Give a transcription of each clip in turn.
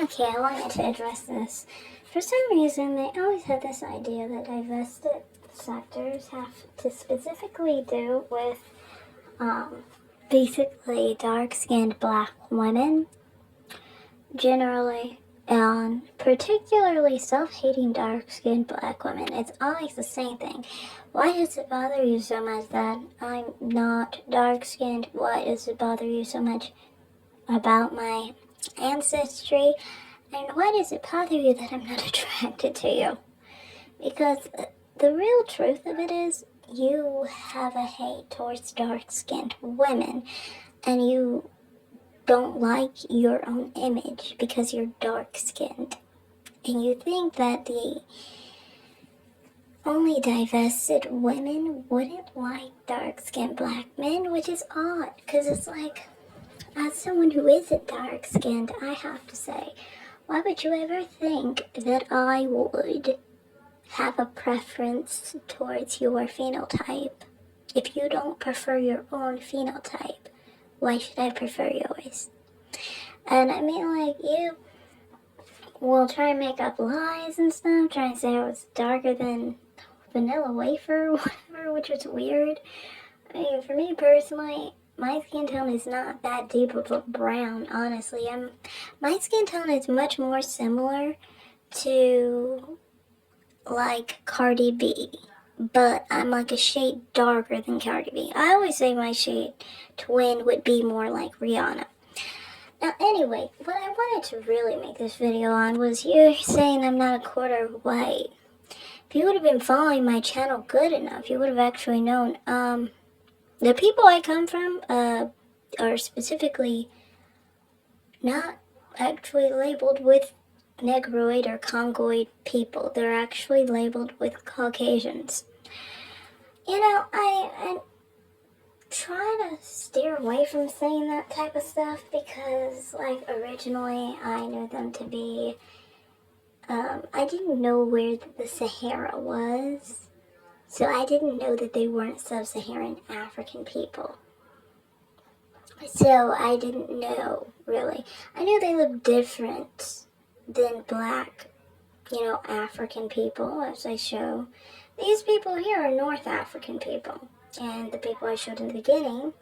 Okay, I wanted to address this. For some reason, they always had this idea that divested sectors have to specifically do with, basically dark-skinned black women, generally, and particularly self-hating dark-skinned black women. It's always the same thing. Why does it bother you so much that I'm not dark-skinned? Why does it bother you so much about my ancestry? And why does it bother you that I'm not attracted to you? Because the real truth of it is, you have a hate towards dark-skinned women, and you don't like your own image because you're dark-skinned. And you think that the only divested women wouldn't like dark-skinned black men, which is odd, because it's like, as someone who isn't dark-skinned, I have to say, why would you ever think that I would have a preference towards your phenotype? If you don't prefer your own phenotype, why should I prefer yours? And I mean, like, you will try and make up lies and stuff, trying to say I was darker than vanilla wafer or whatever, which was weird. I mean, for me personally, my skin tone is not that deep of a brown, honestly. My skin tone is much more similar to, like, Cardi B, but I'm like a shade darker than Cardi B. I always say my shade twin would be more like Rihanna. Now, anyway, what I wanted to really make this video on was you saying I'm not a quarter white. If you would have been following my channel good enough, you would have actually known, the people I come from, are specifically not actually labeled with Negroid or Congoid people. They're actually labeled with Caucasians. You know, I try to steer away from saying that type of stuff because, like, originally I knew them to be, I didn't know where the Sahara was, so I didn't know that they weren't sub-Saharan African people. So I didn't know, really. I knew they looked different than black, African people, as I show. These people here are North African people. And the people I showed in the beginning,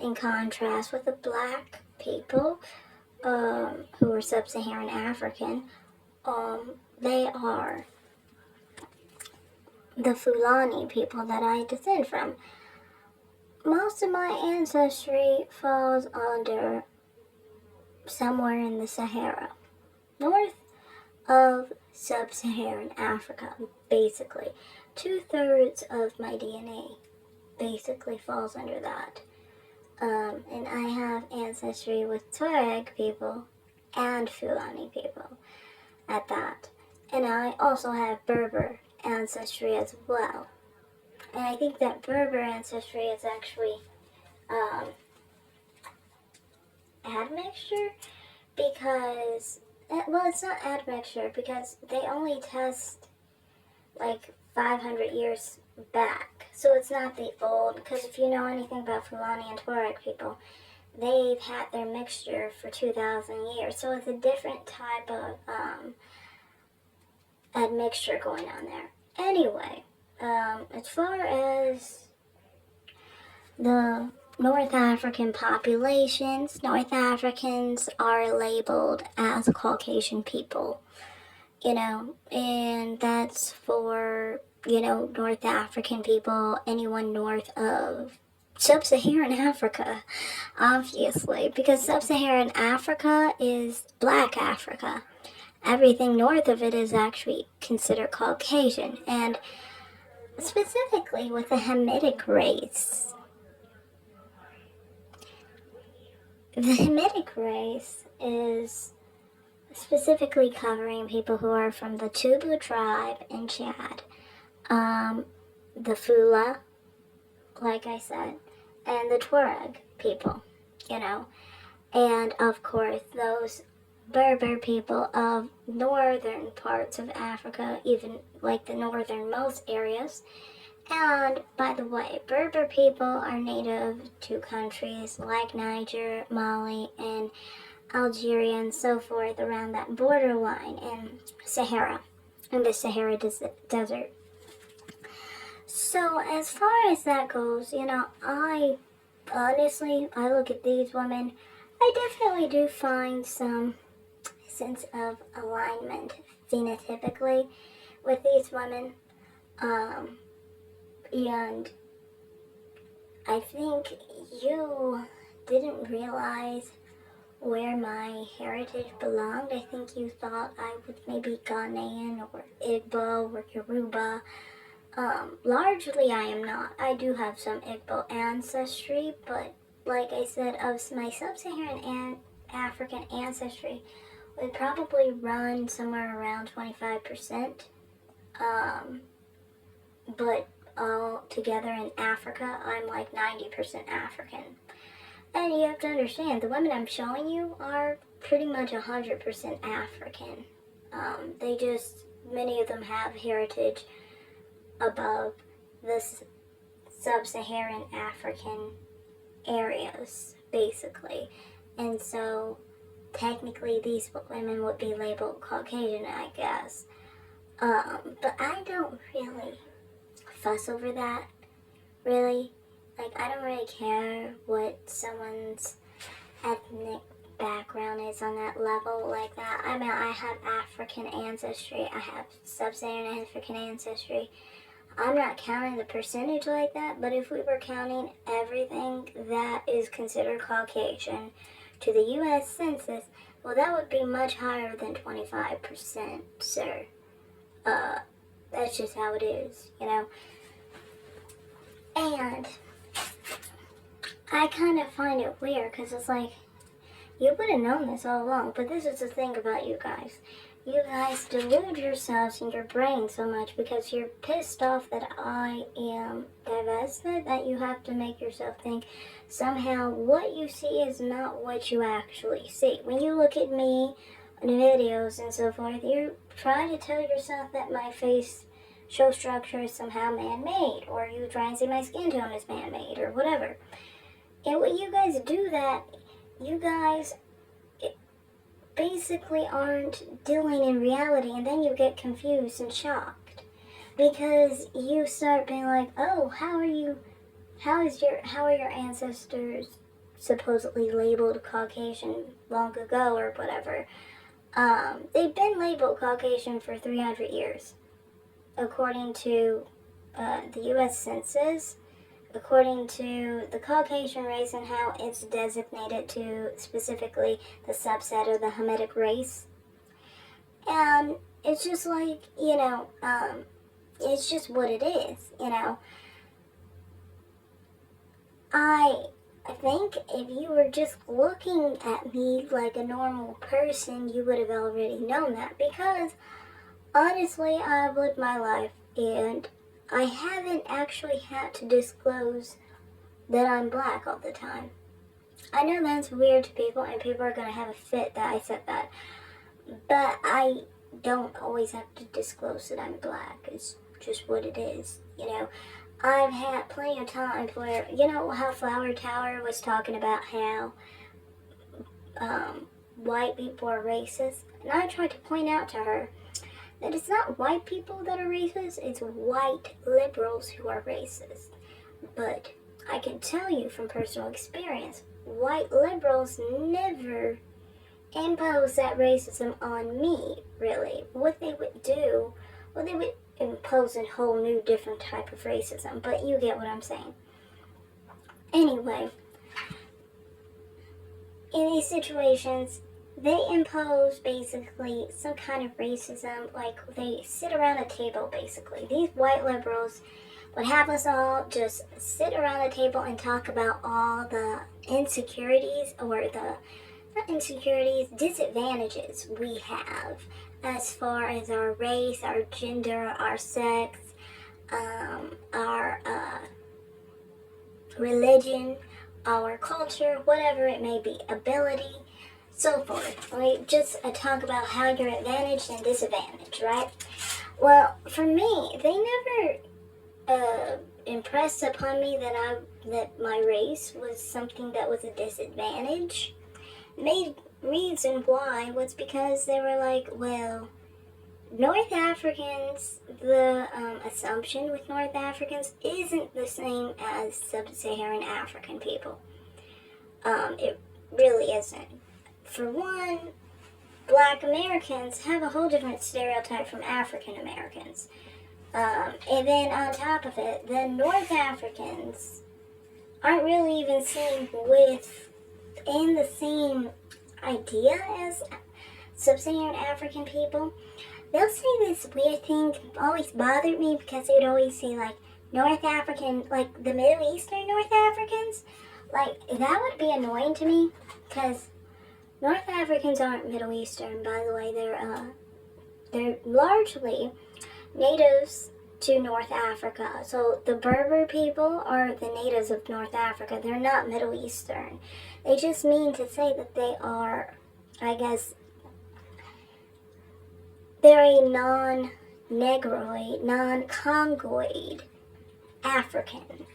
in contrast with the black people, who are sub-Saharan African, they are the Fulani people that I descend from. Most of my ancestry falls under somewhere in the Sahara, north of sub-Saharan Africa, basically. 2/3 of my DNA basically falls under that. And I have ancestry with Tuareg people and Fulani people at that. And I also have Berber ancestry as well. And I think that Berber ancestry is actually admixture because, well, it's not admixture because they only test like 500 years back. So it's not the old, because if you know anything about Fulani and Tuareg people, they've had their mixture for 2,000 years. So it's a different type of admixture going on there. Anyway, as far as the North African populations, North Africans are labeled as Caucasian people, and that's for, North African people, anyone north of sub-Saharan Africa, obviously, because sub-Saharan Africa is black Africa. Everything north of it is actually considered Caucasian, and specifically with the Hamitic race. The Hamitic race is specifically covering people who are from the Tubu tribe in Chad, the Fula, like I said, and the Tuareg people, and of course those Berber people of northern parts of Africa, even like the northernmost areas. And by the way, Berber people are native to countries like Niger, Mali, and Algeria and so forth around that borderline in Sahara, in the Sahara Desert. So as far as that goes, I honestly, I look at these women, I definitely do find some sense of alignment phenotypically with these women. And I think you didn't realize where my heritage belonged. I think you thought I was maybe Ghanaian or Igbo or Yoruba. Largely I am not. I do have some Igbo ancestry, but like I said, of my sub-Saharan and African ancestry would probably run somewhere around 25%. But all together in Africa, I'm like 90% African. And you have to understand, the women I'm showing you are pretty much 100% African. Many of them have heritage above the sub-Saharan African areas, basically. And so, technically, these women would be labeled Caucasian, I guess. But I don't really fuss over that, really. Like, I don't really care what someone's ethnic background is on that level like that. I mean, I have African ancestry, I have sub-Saharan African ancestry. I'm not counting the percentage like that, but if we were counting everything that is considered Caucasian to the U.S. Census, well, that would be much higher than 25%, sir. That's just how it is, And I kind of find it weird because it's like, you would have known this all along, but this is the thing about you guys. You guys delude yourselves in your brain so much because you're pissed off that I am divestment that you have to make yourself think somehow what you see is not what you actually see. When you look at me on videos and so forth, you try to tell yourself that my face show structure is somehow man-made, or you try and say my skin tone is man-made, or whatever. And when you guys do that, you guys basically aren't dealing in reality, and then you get confused and shocked because you start being like, oh, how are your ancestors supposedly labeled Caucasian long ago or whatever? They've been labeled Caucasian for 300 years according to the U.S. Census, according to the Caucasian race and how it's designated to specifically the subset of the Hamitic race. And it's just like, it's just what it is, I think if you were just looking at me like a normal person, you would have already known that, because honestly, I've lived my life and I haven't actually had to disclose that I'm black all the time. I know that's weird to people, and people are going to have a fit that I said that. But I don't always have to disclose that I'm black. It's just what it is, I've had plenty of times where, how Flower Tower was talking about how white people are racist. And I tried to point out to her that it's not white people that are racist, it's white liberals who are racist. But I can tell you from personal experience, white liberals never impose that racism on me, really. What they would do, they would impose a whole new different type of racism, but you get what I'm saying. Anyway, in these situations, they impose basically some kind of racism, like they sit around a table basically. These white liberals would have us all just sit around the table and talk about all the insecurities, or not insecurities, disadvantages we have as far as our race, our gender, our sex, our religion, our culture, whatever it may be, ability, so forth. We just talk about how you're advantaged and disadvantaged, right? Well, for me, they never impressed upon me that my race was something that was a disadvantage. reason why was because they were like, well, North Africans, the assumption with North Africans isn't the same as sub-Saharan African people. It really isn't. For one, Black Americans have a whole different stereotype from African Americans. And then on top of it, the North Africans aren't really even seen in the same idea as sub-Saharan African people. They'll say this weird thing always bothered me because they would always say like North African, like the Middle Eastern North Africans. Like that would be annoying to me because North Africans aren't Middle Eastern, by the way. They're largely natives to North Africa. So the Berber people are the natives of North Africa. They're not Middle Eastern. They just mean to say that they are, I guess, they're a non-Negroid, non-Congoid African.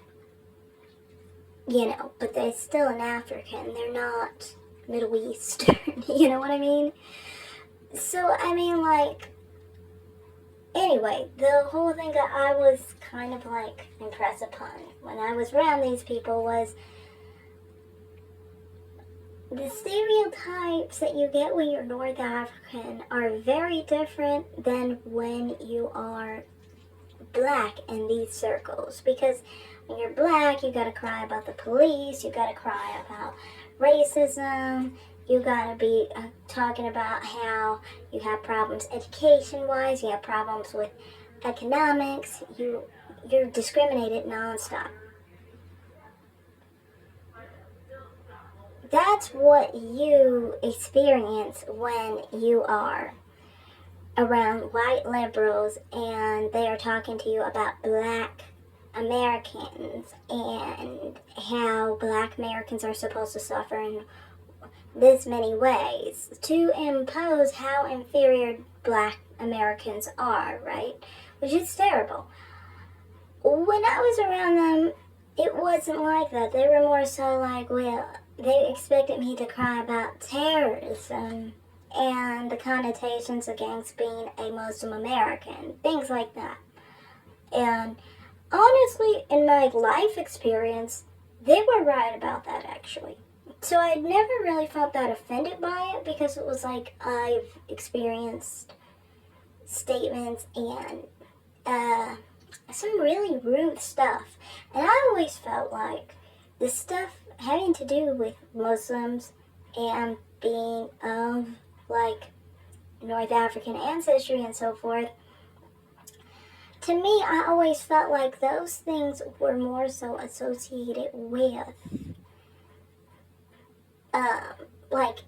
You know, but they're still an African. They're not Middle Eastern. You know what I mean? So, I mean, like, anyway, the whole thing that I was kind of, like, impressed upon when I was around these people was the stereotypes that you get when you're North African are very different than when you are Black in these circles. Because when you're Black, you gotta cry about the police, you gotta cry about racism, you gotta be talking about how you have problems education-wise, you have problems with economics, you're discriminated nonstop. That's what you experience when you are around white liberals and they are talking to you about Black Americans and how Black Americans are supposed to suffer in this many ways to impose how inferior Black Americans are, right? Which is terrible. When I was around them, it wasn't like that. They were more so like, well, they expected me to cry about terrorism and the connotations against being a Muslim American, things like that. And honestly, in my life experience, they were right about that actually. So I never really felt that offended by it because it was like I've experienced statements and some really rude stuff. And I always felt like the stuff having to do with Muslims and being of like North African ancestry and so forth, to me, I always felt like those things were more so associated with like,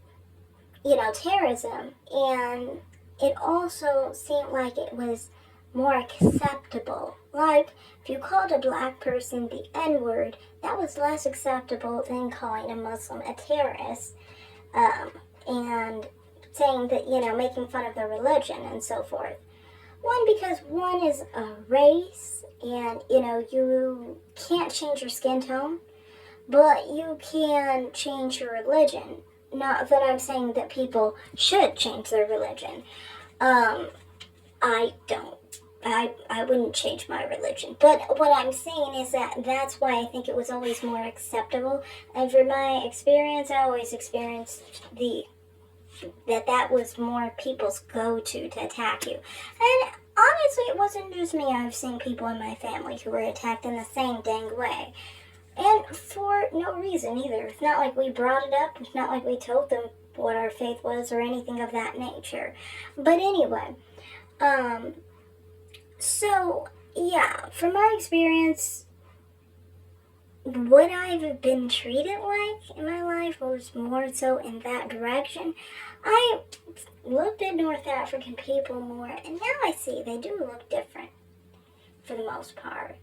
you know, terrorism, and it also seemed like it was more acceptable. Like, if you called a Black person the N-word, that was less acceptable than calling a Muslim a terrorist, and saying that, you know, making fun of their religion and so forth. One, because one is a race, and, you know, you can't change your skin tone, but you can change your religion. Not that I'm saying that people should change their religion. I don't. I wouldn't change my religion. But what I'm saying is that that's why I think it was always more acceptable. And from my experience, I always experienced that was more people's go-to to attack you. And honestly, it wasn't just me. I've seen people in my family who were attacked in the same dang way. And for no reason either. It's not like we brought it up. It's not like we told them what our faith was or anything of that nature. But anyway, so yeah, from my experience, what I've been treated like in my life was more so in that direction. I looked at North African people more, and now I see they do look different for the most part.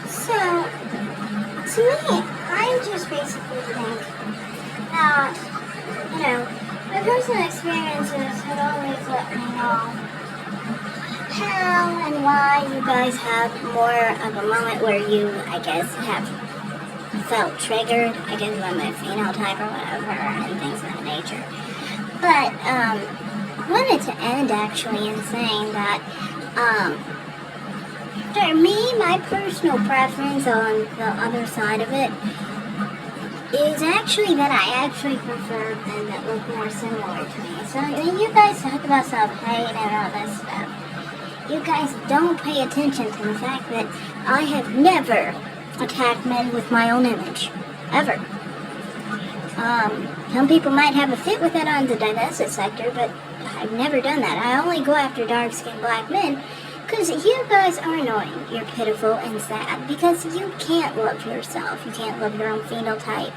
So, to me, I personal experiences had always let me know how and why you guys have more of a moment where you, I guess, have felt triggered, I guess, by my phenotype or whatever, and things of that nature. But, wanted to end actually in saying that, for me, my personal preference on the other side of it is actually that I actually prefer men that look more similar to me. So when you guys talk about self-hate and all this stuff, you guys don't pay attention to the fact that I have never attacked men with my own image. Ever. Some people might have a fit with that on the divested sector, but I've never done that. I only go after dark-skinned black men because you guys are annoying. You're pitiful and sad because you can't love yourself. You can't love your own phenotype.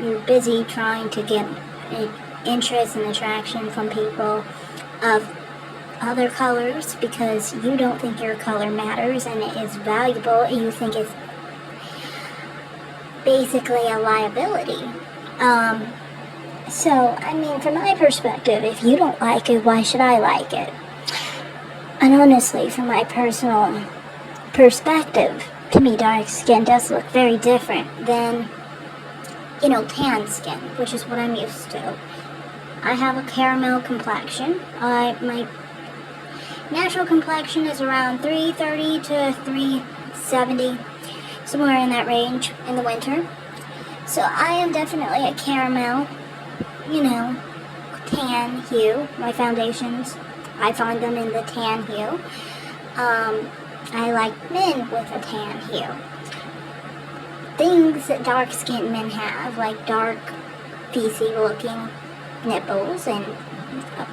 You're busy trying to get interest and attraction from people of other colors because you don't think your color matters and it is valuable. You think it's basically a liability. So, I mean, from my perspective, if you don't like it, why should I like it? And honestly, from my personal perspective, to me, dark skin does look very different than, you know, tan skin, which is what I'm used to. I have a caramel complexion. My natural complexion is around 330 to 370, somewhere in that range in the winter. So I am definitely a caramel, you know, tan hue. My foundations, I find them in the tan hue. I like men with a tan hue. Things that dark-skinned men have, like dark, feces-looking nipples and a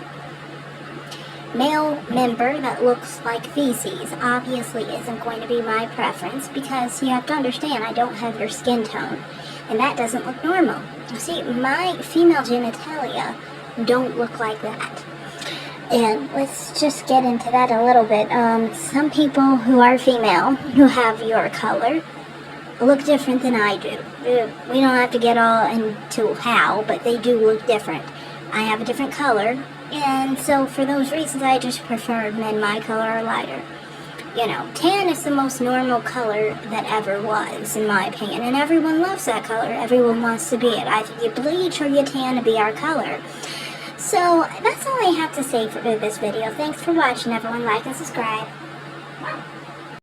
male member that looks like feces, obviously isn't going to be my preference because you have to understand I don't have your skin tone, and that doesn't look normal. See, my female genitalia don't look like that. And let's just get into that a little bit. Some people who are female, who have your color, look different than I do. We don't have to get all into how, but they do look different. I have a different color, and so for those reasons I just prefer men my color or lighter. You know, tan is the most normal color that ever was, in my opinion, and everyone loves that color. Everyone wants to be it. Either you bleach or you tan to be our color. So, that's all I have to say for this video. Thanks for watching, everyone. Like and subscribe.